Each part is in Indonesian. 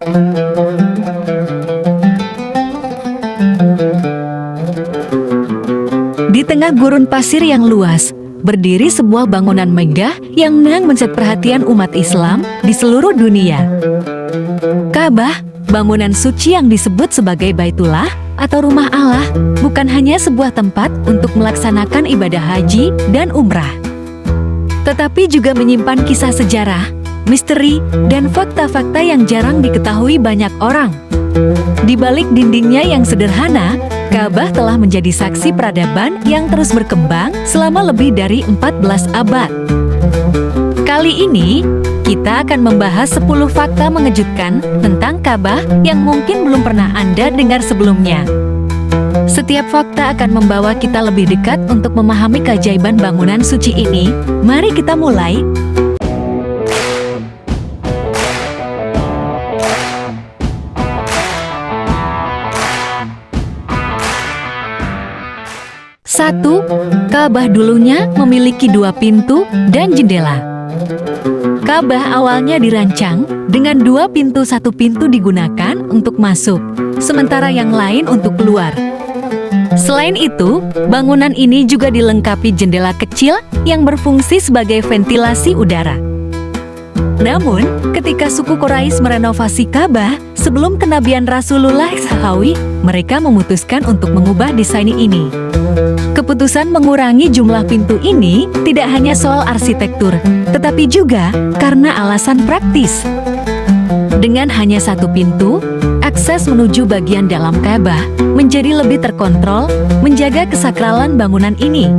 Di tengah gurun pasir yang luas, berdiri sebuah bangunan megah yang mencuri perhatian umat Islam di seluruh dunia. Ka'bah, bangunan suci yang disebut sebagai Baitullah atau rumah Allah, bukan hanya sebuah tempat untuk melaksanakan ibadah haji dan umrah, tetapi juga menyimpan kisah sejarah, misteri, dan fakta-fakta yang jarang diketahui banyak orang. Di balik dindingnya yang sederhana, Ka'bah telah menjadi saksi peradaban yang terus berkembang selama lebih dari 14 abad. Kali ini, kita akan membahas 10 fakta mengejutkan tentang Ka'bah yang mungkin belum pernah Anda dengar sebelumnya. Setiap fakta akan membawa kita lebih dekat untuk memahami keajaiban bangunan suci ini. Mari kita mulai. Satu, Ka'bah dulunya memiliki 2 pintu dan jendela. Ka'bah awalnya dirancang dengan 2 pintu, 1 pintu digunakan untuk masuk, sementara yang lain untuk keluar. Selain itu, bangunan ini juga dilengkapi jendela kecil yang berfungsi sebagai ventilasi udara. Namun, ketika suku Quraisy merenovasi Ka'bah sebelum kenabian Rasulullah SAW, mereka memutuskan untuk mengubah desain ini. Keputusan mengurangi jumlah pintu ini tidak hanya soal arsitektur, tetapi juga karena alasan praktis. Dengan hanya 1 pintu, akses menuju bagian dalam Ka'bah menjadi lebih terkontrol, menjaga kesakralan bangunan ini.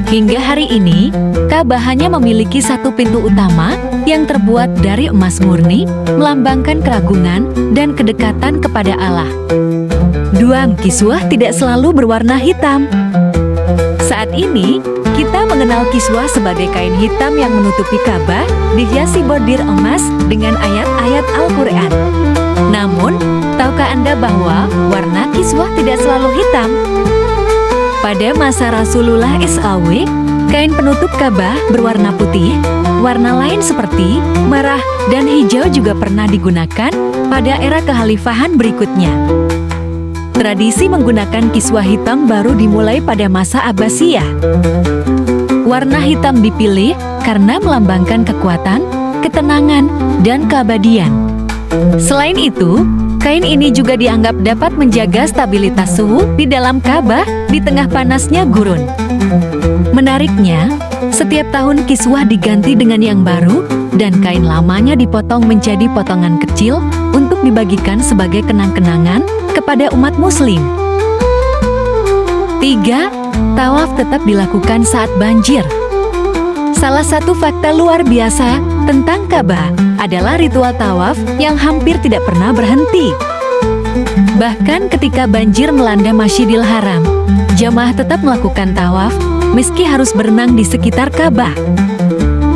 Hingga hari ini, Ka'bah hanya memiliki 1 pintu utama yang terbuat dari emas murni, melambangkan keragungan dan kedekatan kepada Allah. 2. Kiswah tidak selalu berwarna hitam. Saat ini, kita mengenal kiswah sebagai kain hitam yang menutupi Ka'bah, dihiasi bordir emas dengan ayat-ayat Al-Quran. Namun, tahukah Anda bahwa warna kiswah tidak selalu hitam? Pada masa Rasulullah SAW, kain penutup Ka'bah berwarna putih. Warna lain seperti merah dan hijau juga pernah digunakan pada era kekhalifahan berikutnya. Tradisi menggunakan kiswah hitam baru dimulai pada masa Abbasiyah. Warna hitam dipilih karena melambangkan kekuatan, ketenangan, dan keabadian. Selain itu, kain ini juga dianggap dapat menjaga stabilitas suhu di dalam Ka'bah di tengah panasnya gurun. Menariknya, setiap tahun kiswah diganti dengan yang baru, dan kain lamanya dipotong menjadi potongan kecil untuk dibagikan sebagai kenang-kenangan kepada umat muslim. 3. Tawaf tetap dilakukan saat banjir. Salah satu fakta luar biasa tentang Ka'bah adalah ritual tawaf yang hampir tidak pernah berhenti. Bahkan ketika banjir melanda Masjidil Haram, jamaah tetap melakukan tawaf meski harus berenang di sekitar Ka'bah.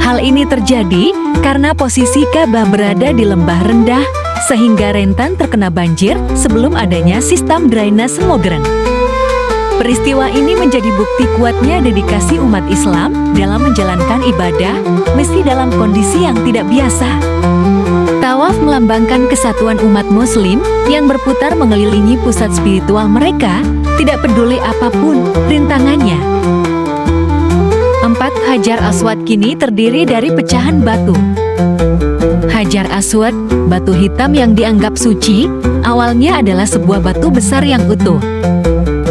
Hal ini terjadi karena posisi Ka'bah berada di lembah rendah sehingga rentan terkena banjir sebelum adanya sistem drainase modern. Peristiwa ini menjadi bukti kuatnya dedikasi umat Islam dalam menjalankan ibadah meski dalam kondisi yang tidak biasa. Tawaf melambangkan kesatuan umat muslim yang berputar mengelilingi pusat spiritual mereka, tidak peduli apapun rintangannya. 4. Hajar Aswad kini terdiri dari pecahan batu. Hajar Aswad, batu hitam yang dianggap suci, awalnya adalah sebuah batu besar yang utuh.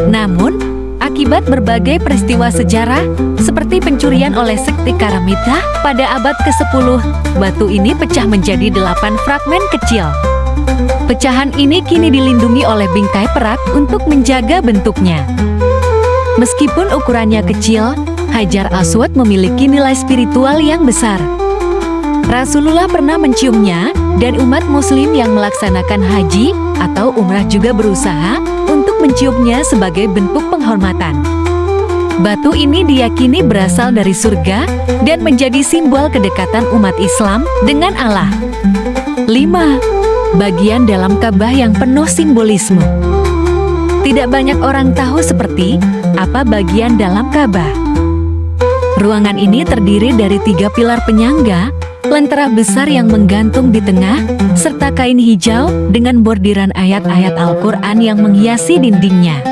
Namun, akibat berbagai peristiwa sejarah, seperti pencurian oleh sekte Karamita pada abad ke-10, batu ini pecah menjadi 8 fragmen kecil. Pecahan ini kini dilindungi oleh bingkai perak untuk menjaga bentuknya. Meskipun ukurannya kecil, Hajar Aswad memiliki nilai spiritual yang besar. Rasulullah pernah menciumnya, dan umat muslim yang melaksanakan haji atau umrah juga berusaha untuk menciumnya sebagai bentuk penghormatan. Batu ini diyakini berasal dari surga dan menjadi simbol kedekatan umat Islam dengan Allah. 5. Bagian dalam Ka'bah yang penuh simbolisme. Tidak banyak orang tahu seperti apa bagian dalam Ka'bah. Ruangan ini terdiri dari 3 pilar penyangga lentera besar yang menggantung di tengah, serta kain hijau dengan bordiran ayat-ayat Al-Quran yang menghiasi dindingnya.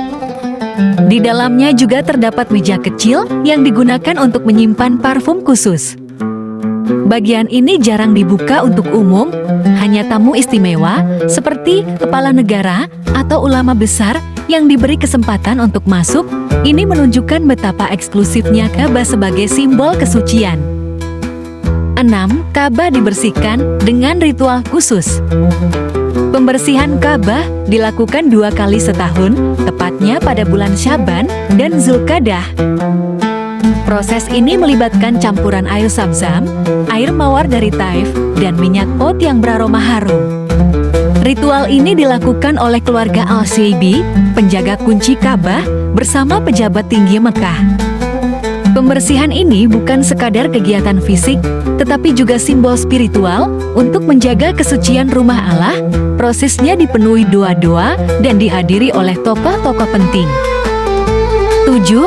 Di dalamnya juga terdapat meja kecil yang digunakan untuk menyimpan parfum khusus. Bagian ini jarang dibuka untuk umum, hanya tamu istimewa seperti kepala negara atau ulama besar yang diberi kesempatan untuk masuk. Ini menunjukkan betapa eksklusifnya Ka'bah sebagai simbol kesucian. 6. Ka'bah dibersihkan dengan ritual khusus. Pembersihan Ka'bah dilakukan 2 kali setahun, tepatnya pada bulan Syaban dan Zulqa'dah. Proses ini melibatkan campuran air Zamzam, air mawar dari Taif, dan minyak oud yang beraroma harum. Ritual ini dilakukan oleh keluarga Al-Shaibi, penjaga kunci Ka'bah, bersama pejabat tinggi Mekah. Pembersihan ini bukan sekadar kegiatan fisik, tetapi juga simbol spiritual untuk menjaga kesucian rumah Allah. Prosesnya dipenuhi doa-doa dan dihadiri oleh tokoh-tokoh penting. 7.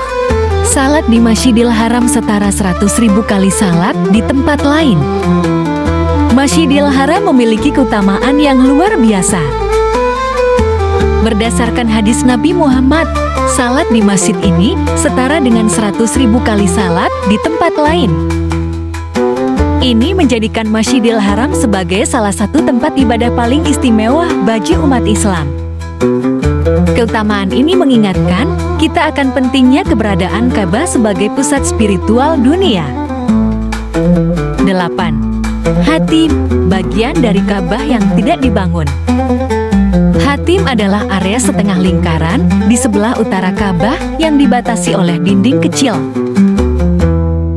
Salat di Masjidil Haram setara 100.000 kali salat di tempat lain. Masjidil Haram memiliki keutamaan yang luar biasa. Berdasarkan hadis Nabi Muhammad, salat di masjid ini setara dengan 100.000 kali salat di tempat lain. Ini menjadikan Masjidil Haram sebagai salah satu tempat ibadah paling istimewa bagi umat Islam. Keutamaan ini mengingatkan kita akan pentingnya keberadaan Ka'bah sebagai pusat spiritual dunia. 8. Hatim, bagian dari Ka'bah yang tidak dibangun. Hatim adalah area setengah lingkaran di sebelah utara Ka'bah yang dibatasi oleh dinding kecil.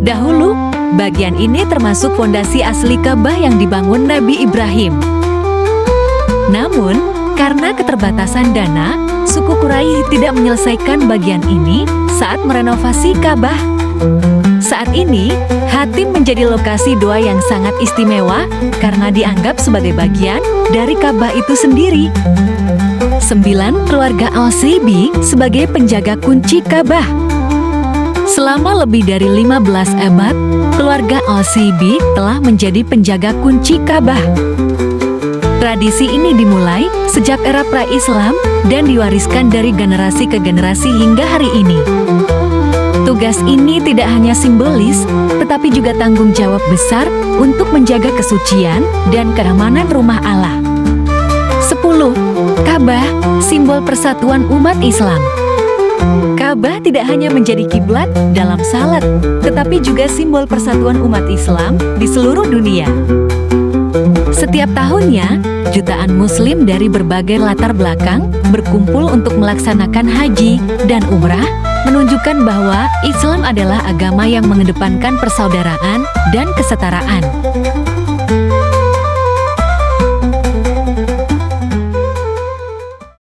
Dahulu, bagian ini termasuk fondasi asli Ka'bah yang dibangun Nabi Ibrahim. Namun, karena keterbatasan dana, suku Quraisy tidak menyelesaikan bagian ini saat merenovasi Ka'bah. Saat ini, Hatim menjadi lokasi doa yang sangat istimewa karena dianggap sebagai bagian dari Ka'bah itu sendiri. 9. Keluarga Al-Shaibi sebagai penjaga kunci Ka'bah. Selama lebih dari 15 abad, keluarga Al-Shaibi telah menjadi penjaga kunci Ka'bah. Tradisi ini dimulai sejak era pra-Islam dan diwariskan dari generasi ke generasi hingga hari ini. Tugas ini tidak hanya simbolis, tetapi juga tanggung jawab besar untuk menjaga kesucian dan keamanan rumah Allah. 10. Ka'bah, simbol persatuan umat Islam. Ka'bah tidak hanya menjadi kiblat dalam salat, tetapi juga simbol persatuan umat Islam di seluruh dunia. Setiap tahunnya, jutaan Muslim dari berbagai latar belakang berkumpul untuk melaksanakan haji dan umrah, menunjukkan bahwa Islam adalah agama yang mengedepankan persaudaraan dan kesetaraan.